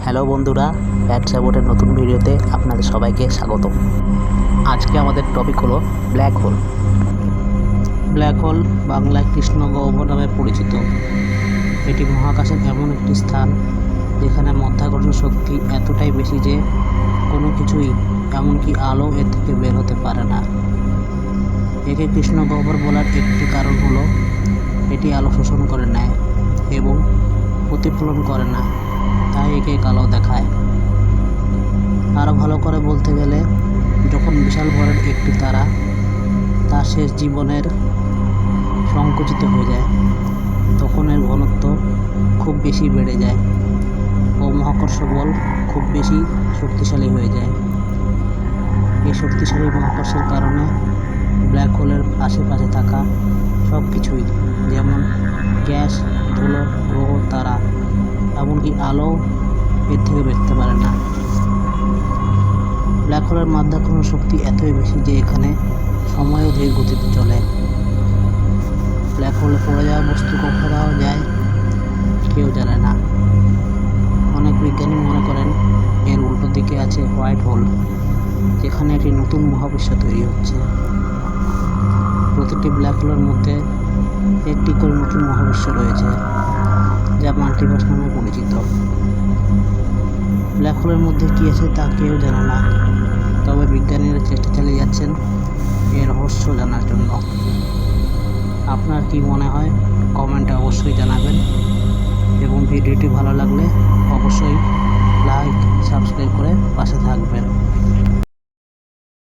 Hello বন্ধুরা, অ্যাডসাবোর্ডের নতুন ভিডিওতে আপনাদের সবাইকে স্বাগত। আজকে আমাদের টপিক হলো ব্ল্যাক হোল। ব্ল্যাক হোল বাংলায় কৃষ্ণগহ্বর নামে পরিচিত। এটি মহাকাশের এমন একটি স্থান যেখানে মাধ্যাকর্ষণ শক্তি এতটাই বেশি যে কোনো কিছুই, এমনকি আলো এর থেকে বের হতে পারে না। একে কৃষ্ণগহ্বর বলার একটি কারণ হলো এটি আলো শোষণ করে নেয় এবং প্রতিফলন করে না, তাই একে কালো দেখায়। আরও ভালো করে বলতে গেলে, যখন বিশাল ভরের একটি তারা তার শেষ জীবনের সংকুচিত হয়ে যায়, তখন এর ঘনত্ব খুব বেশি বেড়ে যায় ও মহাকর্ষ বল খুব বেশি শক্তিশালী হয়ে যায়। এই শক্তিশালী মহাকর্ষের কারণে ব্ল্যাক হোলের আশেপাশে থাকা সব কিছুই, যেমন গ্যাস, ধুলো, গ্রহ, তারা, এমনকি আলো এর থেকে বেরোতে পারে না। ব্ল্যাক হোলের মাধ্যাকর্ষণ শক্তি এতই বেশি যে এখানে সময়ও ধীর গতিতে চলে। ব্ল্যাক হোলে পড়ে যাওয়া বস্তু কখন যায় কেউ জানে না। অনেক বিজ্ঞানী মনে করেন এর উল্টো দিকে আছে হোয়াইট হোল, যেখানে একটি নতুন মহাবিশ্ব তৈরি হচ্ছে। প্রতিটি ব্ল্যাক হোলের মধ্যে একটি করে নতুন মহাবিশ্ব রয়েছে, যা মাল্টিভার্স নামে পরিচিত। ব্ল্যাক হোলের মধ্যে কী আছে তা কেউ জানে না, তবে বিজ্ঞানীরা চেষ্টা চালিয়ে যাচ্ছেন এর রহস্য জানার জন্য। আপনার কি মনে হয় কমেন্টে অবশ্যই জানাবেন, এবং ভিডিওটি ভালো লাগলে অবশ্যই লাইক, সাবস্ক্রাইব করে পাশে থাকবেন।